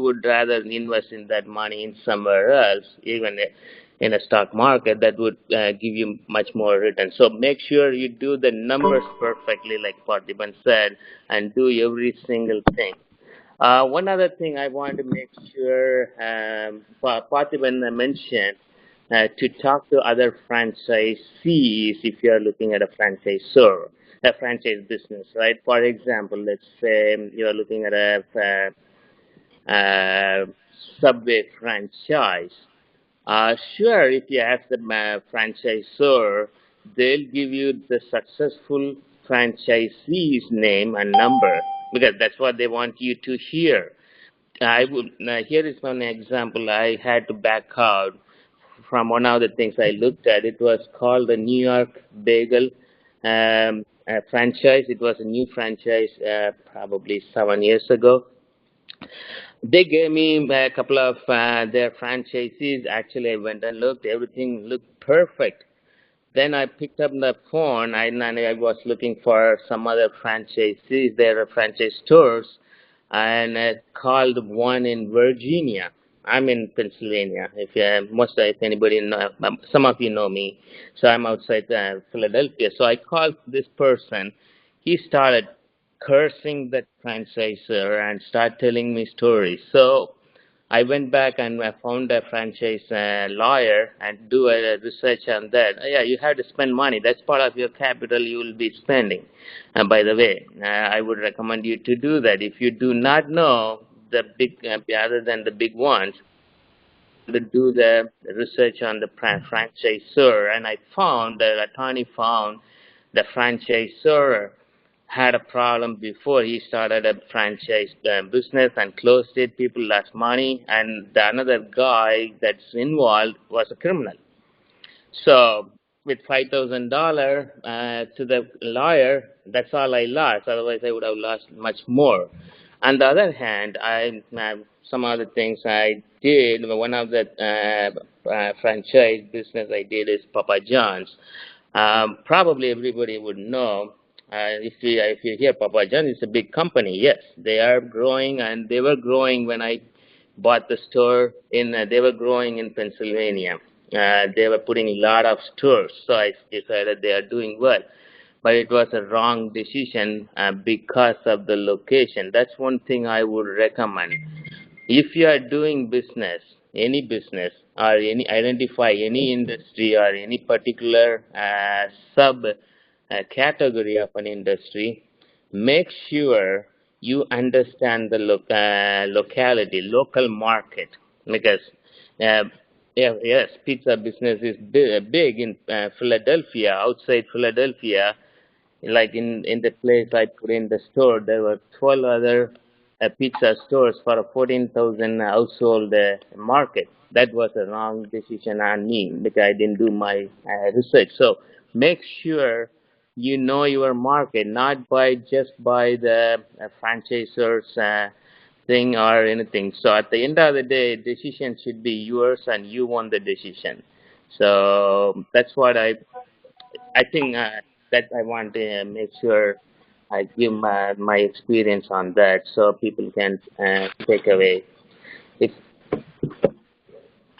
would rather invest in that money in somewhere else, even in a stock market that would give you much more return. So make sure you do the numbers perfectly, like Parthiban said, and do every single thing. One other thing I want to make sure Parthiban mentioned to talk to other franchisees if you are looking at a franchisor, a franchise business, right? For example, let's say you are looking at a Subway franchise. Sure, if you ask the franchisor, they'll give you the successful franchisee's name and number because that's what they want you to hear. Here is one example. I had to back out from one of the things I looked at. It was called the New York Bagel franchise. It was a new franchise probably 7 years ago. They gave me a couple of their franchisees. Actually, I went and looked. Everything looked perfect. Then I picked up the phone and I was looking for some other franchisees, their franchise stores, and I called one in Virginia. I'm in Pennsylvania. If anybody know, some of you know me, so I'm outside Philadelphia. So I called this person. He started cursing that franchisor and started telling me stories. So I went back and I found a franchise lawyer and do a research on that. Yeah, you have to spend money. That's part of your capital you will be spending. And by the way, I would recommend you to do that. If you do not know the big, other than the big ones, to do the research on the franchisor. And I found, the attorney found the franchisor had a problem before he started a franchise business and closed it. People lost money, and another guy that's involved was a criminal. So with $5,000 to the lawyer, that's all I lost. Otherwise, I would have lost much more. On the other hand, some other things I did. One of the franchise business I did is Papa John's. Probably everybody would know. If you hear Papa John's, it's a big company. Yes, they are growing, and they were growing when I bought the store. They were growing in Pennsylvania. They were putting a lot of stores, so I decided they are doing well. But it was a wrong decision because of the location. That's one thing I would recommend. If you are doing business, any business or identify any industry or any particular sub category of an industry, make sure you understand the locality, local market, because yes, pizza business is big in Philadelphia. Outside Philadelphia, like in the place I put in the store, there were 12 other pizza stores for a 14,000 household market. That was a wrong decision on me because I didn't do my research. So make sure you know your market, not just by the franchisors thing or anything. So at the end of the day, decision should be yours and you want the decision. So that's what I think that I want to make sure I give my experience on that so people can take away. If,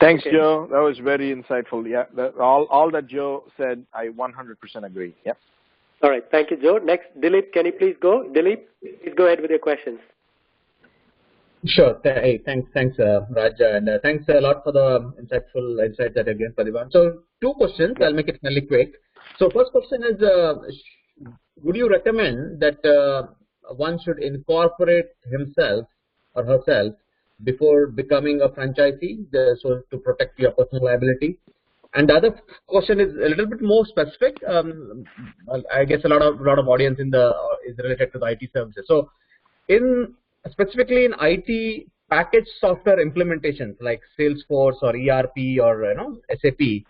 Thanks, Okay. Joe. That was very insightful. Yeah, all that Joe said, I 100% agree. Yeah. All right. Thank you, Joe. Next, Dilip, can you please go? Dilip, please go ahead with your questions. Sure. Hey, thanks, Raj, and thanks a lot for the insightful insights that again, Parthiban. So, two questions. I'll make it fairly quick. So, first question is, would you recommend that one should incorporate himself or herself before becoming a franchisee, so to protect your personal liability? And the other question is a little bit more specific. I guess a lot of audience is related to the IT services. So, specifically in IT package software implementations like Salesforce or ERP or SAP,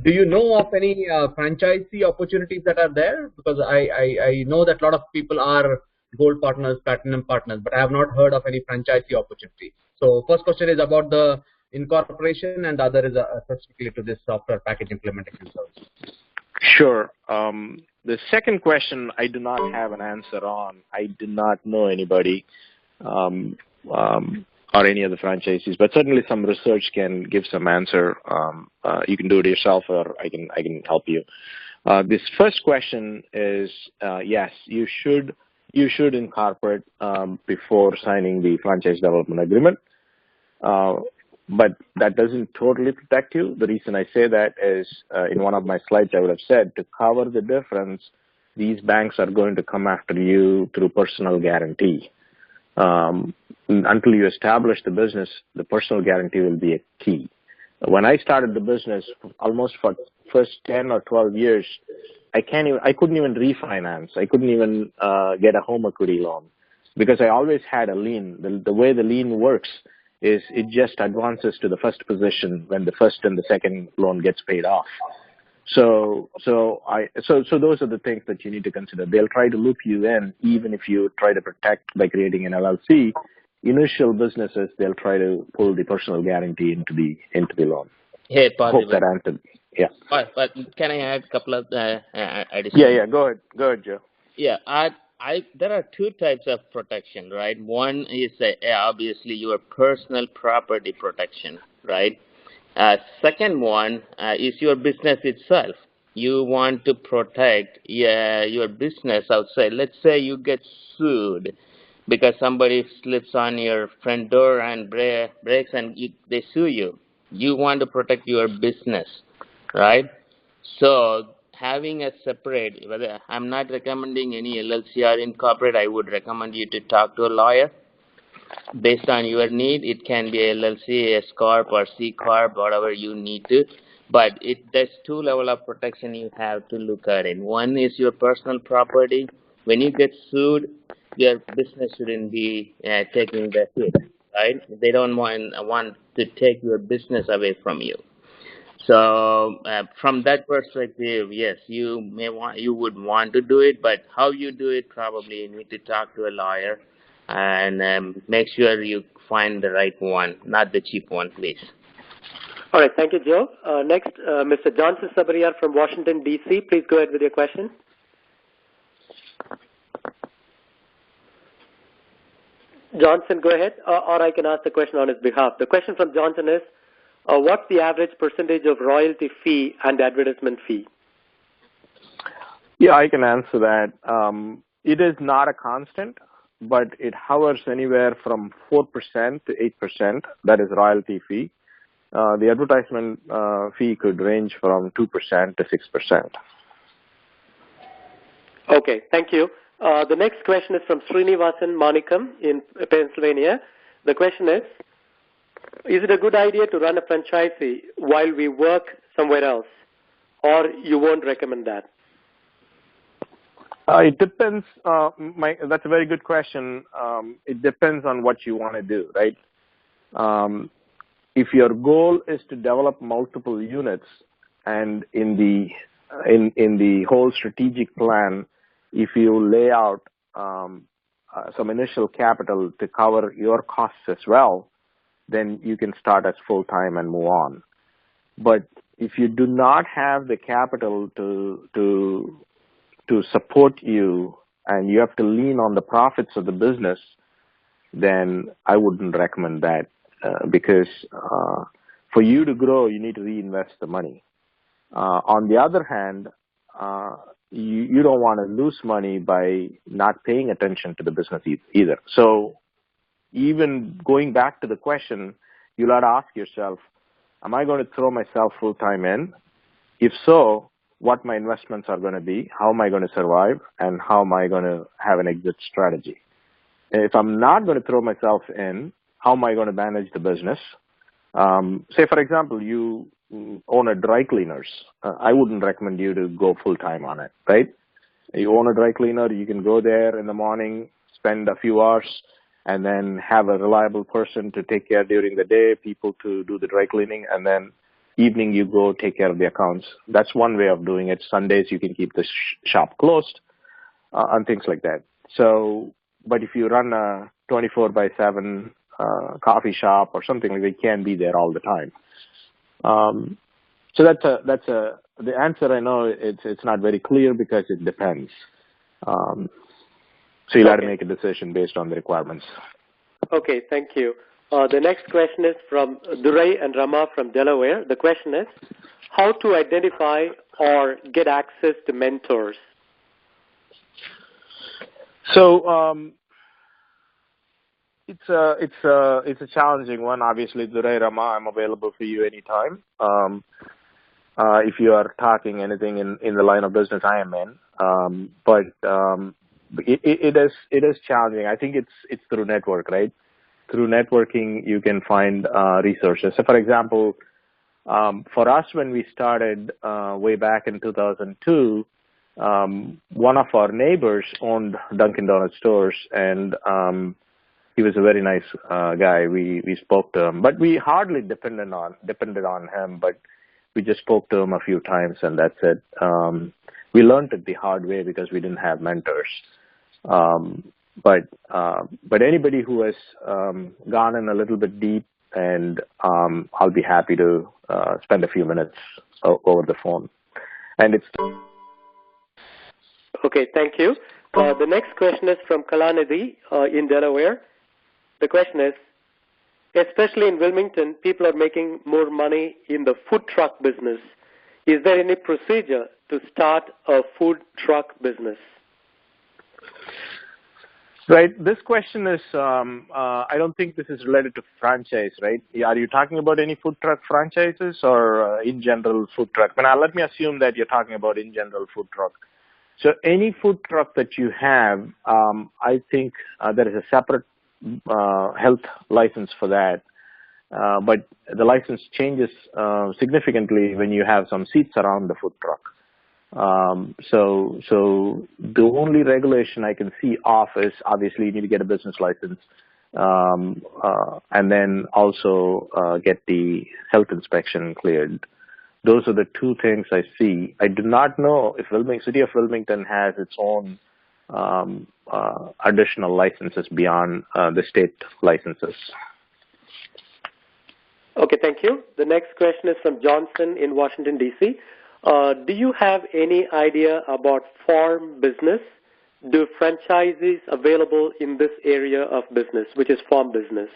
do you know of any franchisee opportunities that are there? Because I know that a lot of people are gold partners, platinum partners, but I have not heard of any franchisee opportunities. So first question is about the incorporation, and the other is specifically to this software package implementation service. Sure. The second question, I do not have an answer on. I do not know anybody or any other franchisees, but certainly some research can give some answer. You can do it yourself, or I can help you. This first question is yes, you should incorporate before signing the franchise development agreement. But that doesn't totally protect you. The reason I say that is in one of my slides I would have said, to cover the difference, these banks are going to come after you through personal guarantee. Until you establish the business, the personal guarantee will be a key. When I started the business, almost for first 10 or 12 years, I couldn't even refinance. I couldn't even get a home equity loan because I always had a lien. The way the lien works is it just advances to the first position when the first and the second loan gets paid off. So those are the things that you need to consider. They'll try to loop you in, even if you try to protect by creating an LLC. Initial businesses, they'll try to pull the personal guarantee into the loan. Hey, I hope that answered. Yeah. But can I add a couple of additional? Yeah. Go ahead, Joe. Yeah, there are two types of protection, right? One is obviously your personal property protection, right? Second one is your business itself. You want to protect your business outside. Let's say you get sued because somebody slips on your front door and breaks and they sue you. You want to protect your business, right? So having a separate, whether I'm not recommending any LLC or incorporate, I would recommend you to talk to a lawyer. Based on your need, it can be LLC, S corp, or C corp, whatever you need to. But there's two level of protection you have to look at it. One is your personal property. When you get sued, your business shouldn't be taking the hit, right? They don't want to take your business away from you. So from that perspective, yes, you would want to do it, but how you do it, probably you need to talk to a lawyer and make sure you find the right one, not the cheap one, please. All right. Thank you, Joe. Next, Mr. Johnson Sabariyar from Washington, D.C. Please go ahead with your question. Johnson, go ahead, or I can ask the question on his behalf. The question from Johnson is, what's the average percentage of royalty fee and advertisement fee? Yeah, I can answer that. It is not a constant, but it hovers anywhere from 4% to 8%. That is royalty fee. the advertisement fee could range from 2% to 6%. Okay, thank you. The next question is from Srinivasan Manikam in Pennsylvania. The question is it a good idea to run a franchisee while we work somewhere else, or you won't recommend that? It depends. That's a very good question. It depends on what you want to do, right? If your goal is to develop multiple units, and in the whole strategic plan, if you lay out some initial capital to cover your costs as well, then you can start as full-time and move on. But if you do not have the capital to support you, and you have to lean on the profits of the business, then I wouldn't recommend that because for you to grow, you need to reinvest the money. On the other hand, you don't want to lose money by not paying attention to the business either. So even going back to the question, you'll have to ask yourself, am I going to throw myself full-time in? If so, what my investments are going to be, how am I going to survive, and how am I going to have an exit strategy? And if I'm not going to throw myself in, how am I going to manage the business? Say, for example, you own a dry cleaners. I wouldn't recommend you to go full-time on it, right? You own a dry cleaner, you can go there in the morning, spend a few hours, and then have a reliable person to take care during the day, people to do the dry cleaning, and then evening you go take care of the accounts. That's one way of doing it. Sundays you can keep the shop closed and things like that. So, but if you run a 24/7 coffee shop or something like that, you can't be there all the time. So the answer. I know it's not very clear because it depends. So you'll have to make a decision based on the requirements. Okay, thank you. The next question is from Durai and Rama from Delaware. The question is, how to identify or get access to mentors? So it's a challenging one. Obviously, Durai, Rama, I'm available for you anytime. If you are talking anything in the line of business I am in, but it is challenging. I think it's through network, right? Through networking, you can find resources. So, for example, for us, when we started way back in 2002, one of our neighbors owned Dunkin' Donuts stores, and he was a very nice guy. We spoke to him, but we hardly depended on him. But we just spoke to him a few times, and that's it. We learned it the hard way because we didn't have mentors. But anybody who has gone in a little bit deep, and I'll be happy to spend a few minutes over the phone. And it's okay. Thank you. The next question is from Kalanidhi in Delaware. The question is, especially in Wilmington, people are making more money in the food truck business. Is there any procedure to start a food truck business? Right. This question is, I don't think this is related to franchise, right? Are you talking about any food truck franchises or in general food truck? Let me assume that you're talking about in general food truck. So any food truck that you have, I think there is a separate health license for that. But the license changes significantly when you have some seats around the food truck. So the only regulation I can see off is obviously you need to get a business license, and then also get the health inspection cleared. Those are the two things I see. I do not know if City of Wilmington has its own additional licenses beyond the state licenses. Okay, thank you. The next question is from Johnson in Washington, D.C. Do you have any idea about farm business? Do franchises available in this area of business, which is farm business?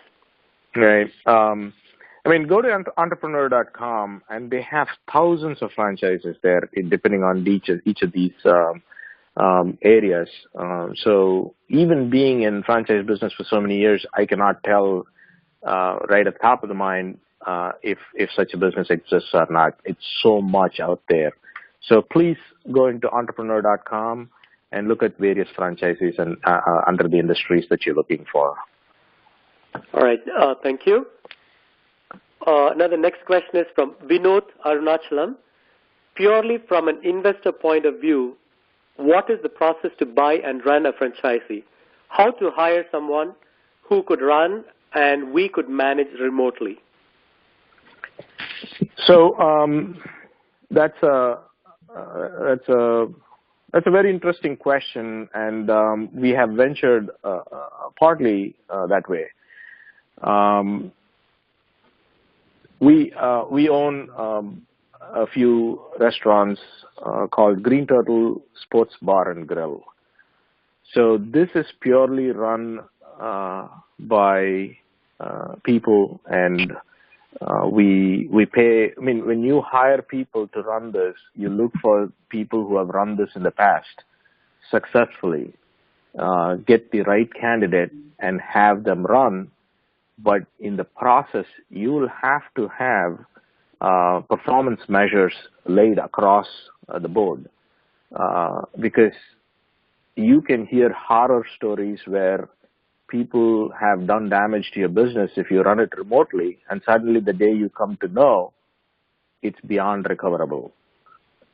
Right. Go to entrepreneur.com, and they have thousands of franchises there, depending on each of these areas. So even being in franchise business for so many years, I cannot tell right at the top of the mind if such a business exists or not. It's so much out there. So please go into entrepreneur.com and look at various franchises and under the industries that you're looking for. All right. Thank you. Now the next question is from Vinod Arunachalam. Purely from an investor point of view, what is the process to buy and run a franchisee? How to hire someone who could run and we could manage remotely? So that's a very interesting question, and we have ventured partly that way. We own a few restaurants called Green Turtle Sports Bar and Grill. So this is purely run by people, and we pay. I mean, when you hire people to run this, you look for people who have run this in the past successfully, get the right candidate and have them run. But in the process, you will have to have performance measures laid across the board, because you can hear horror stories where people have done damage to your business if you run it remotely, and suddenly the day you come to know, it's beyond recoverable.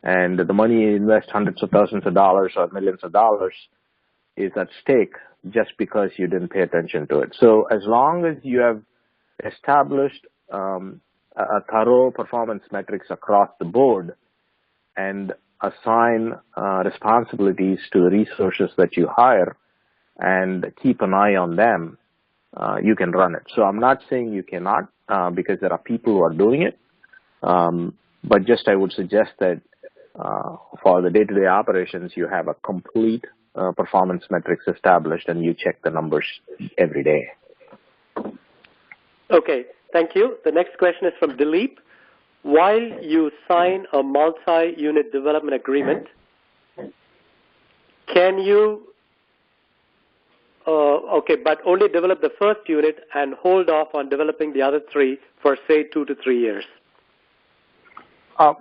And the money you invest, hundreds of thousands of dollars or millions of dollars, is at stake just because you didn't pay attention to it. So as long as you have established a thorough performance metrics across the board and assign responsibilities to the resources that you hire and keep an eye on them, you can run it. So I'm not saying you cannot, because there are people who are doing it, but just I would suggest that for the day-to-day operations, you have a complete performance metrics established and you check the numbers every day. Okay, thank you. The next question is from Dilip. While you sign a multi-unit development agreement, can you, but only develop the first unit and hold off on developing the other three for, say, 2 to 3 years?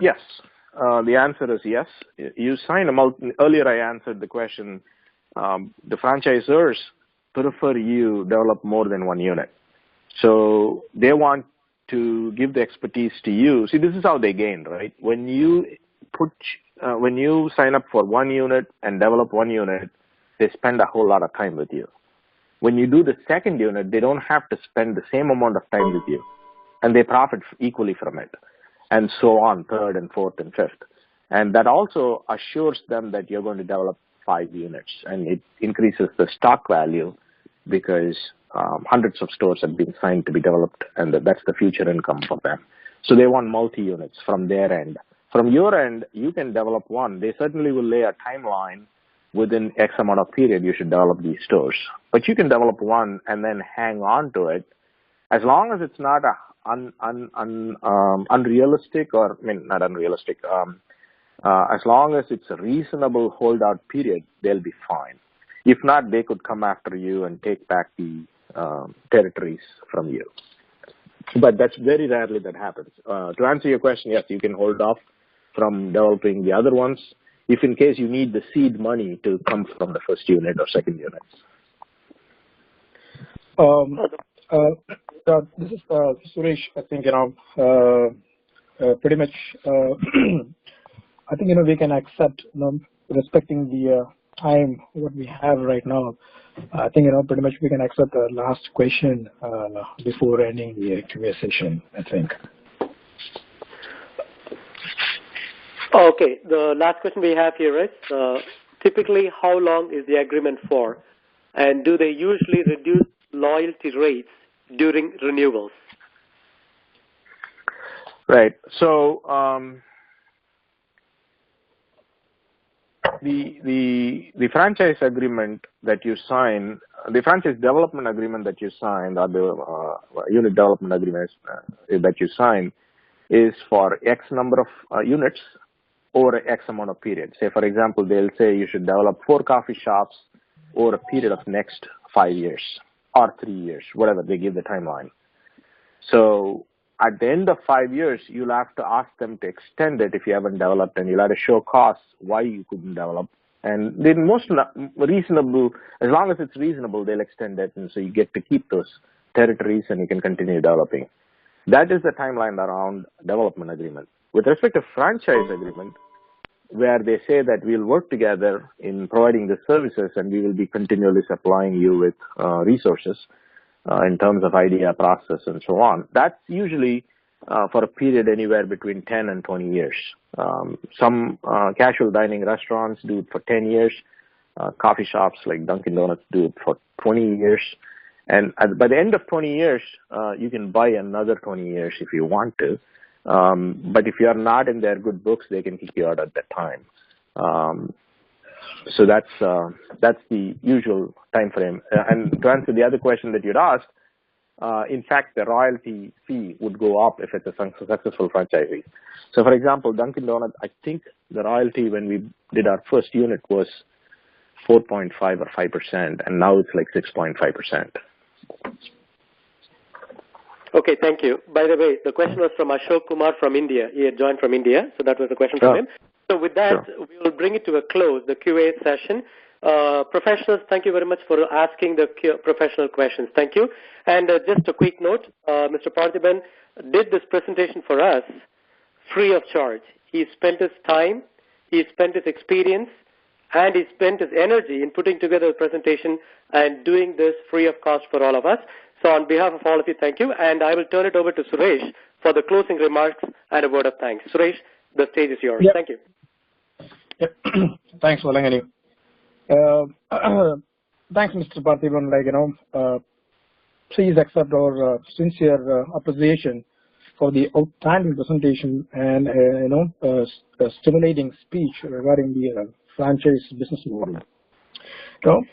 Yes. The answer is yes. You sign earlier I answered the question, the franchisors prefer you develop more than one unit. So they want to give the expertise to you. See, this is how they gain, right? When you sign up for one unit and develop one unit, they spend a whole lot of time with you. When you do the second unit, they don't have to spend the same amount of time with you, and they profit equally from it, and so on, third and fourth and fifth. And that also assures them that you're going to develop 5 units, and it increases the stock value because hundreds of stores have been signed to be developed, and that's the future income for them. So they want multi-units from their end. From your end, you can develop one. They certainly will lay a timeline within X amount of period you should develop these stores. But you can develop one and then hang on to it, as long as it's not unrealistic, or I mean, not unrealistic. As long as it's a reasonable holdout period, they'll be fine. If not, they could come after you and take back the territories from you. But that's very rarely that happens. To answer your question, yes, you can hold off from developing the other ones if in case you need the seed money to come from the first unit or second unit. This is Suresh. I think, pretty much, I think, we can accept, respecting the time what we have right now. I think, pretty much we can accept the last question before ending the Q&A session, I think. Okay, the last question we have here is, typically how long is the agreement for? And do they usually reduce loyalty rates during renewals? Right. So the franchise agreement that you sign, the franchise development agreement that you sign, or the unit development agreement that you sign, is for X number of units over X amount of period. Say, for example, they'll say you should develop 4 coffee shops over a period of next 5 years or 3 years, whatever they give the timeline. So at the end of 5 years, you'll have to ask them to extend it if you haven't developed, and you'll have to show costs why you couldn't develop. And the most reasonable, as long as it's reasonable, they'll extend it, and so you get to keep those territories and you can continue developing. That is the timeline around development agreement. With respect to franchise agreement, where they say that we'll work together in providing the services and we will be continually supplying you with resources in terms of idea, process, and so on. That's usually for a period anywhere between 10 and 20 years. Some casual dining restaurants do it for 10 years. Coffee shops like Dunkin' Donuts do it for 20 years. And by the end of 20 years, you can buy another 20 years if you want to. But if you are not in their good books, they can kick you out at that time. So that's the usual time frame. And to answer the other question that you'd asked, in fact, the royalty fee would go up if it's a successful franchisee. So, for example, Dunkin' Donuts, I think the royalty when we did our first unit was 4.5 or 5%, and now it's like 6.5%. Okay, thank you. By the way, the question was from Ashok Kumar from India. He had joined from India, so that was the question from him. So with that, we will bring it to a close, the QA session. Professionals, thank you very much for asking the professional questions. Thank you. And just a quick note, Mr. Parthiban did this presentation for us free of charge. He spent his time, he spent his experience, and he spent his energy in putting together the presentation and doing this free of cost for all of us. So on behalf of all of you, thank you. And I will turn it over to Suresh for the closing remarks and a word of thanks. Suresh, the stage is yours. Yep. Thank you. Yep. Thanks, Valangani. Thanks, Mr. Parthiban. Please accept our sincere appreciation for the outstanding presentation and stimulating speech regarding the franchise business model.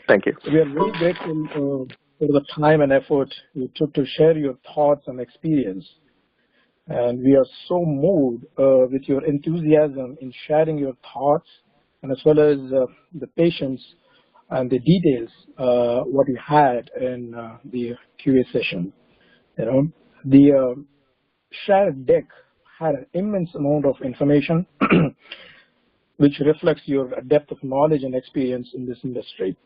Thank you. We are very grateful for the time and effort you took to share your thoughts and experience. And we are so moved with your enthusiasm in sharing your thoughts, and as well as the patience and the details what you had in the QA session. The shared deck had an immense amount of information which reflects your depth of knowledge and experience in this industry.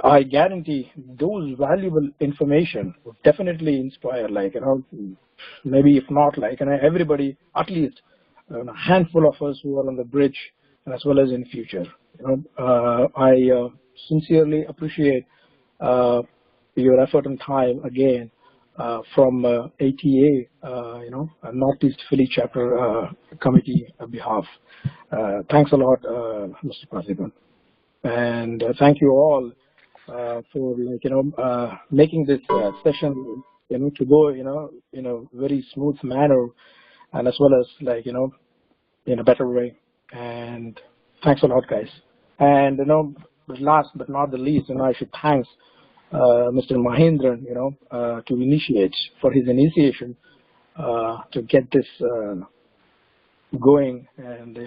I guarantee those valuable information would definitely inspire, maybe if not everybody, at least a handful of us who are on the bridge, and as well as in future. I sincerely appreciate your effort and time again from ATEA, Northeast Philly Chapter Committee behalf. Thanks a lot, Mr. Parthiban, and thank you all for making this session to go in a very smooth manner, and as well as in a better way. And thanks a lot, guys. And last but not the least, I should thank Mr. Mahendran, to initiate for his initiation to get this going, and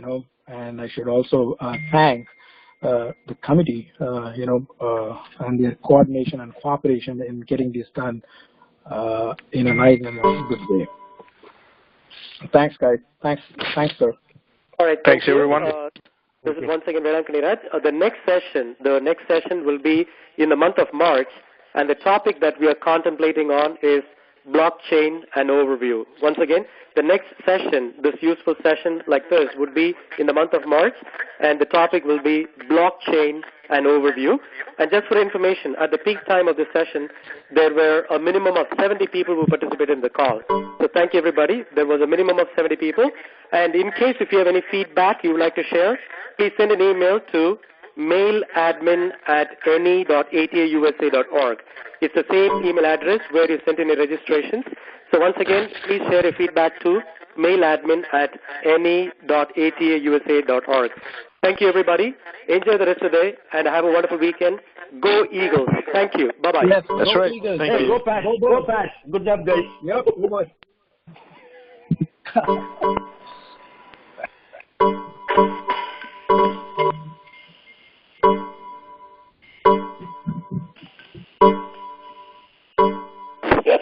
I should also thank the committee, and their coordination and cooperation in getting this done in a nice and a good way. Thanks, guys. Thanks, sir. All right. Thanks, everyone. This is once again Velankani Raj. The next session will be in the month of March, and the topic that we are contemplating on is blockchain and overview. Once again, the next session, this useful session like this, would be in the month of March, and the topic will be blockchain and overview. And just for information, at the peak time of the session, there were a minimum of 70 people who participated in the call. So thank you, everybody. There was a minimum of 70 people. And in case if you have any feedback you would like to share, please send an email to mailadmin@ne.atausa.org. It's the same email address where you sent in your registrations. So once again, please share your feedback to mailadmin@ne.atausa.org. Thank you, everybody. Enjoy the rest of the day and have a wonderful weekend. Go Eagles. Thank you. Bye-bye. Yes, That's right. Eagles. Thank you. Go Pat. Go Pat. Good job, guys. Yep. Good boy. Yes.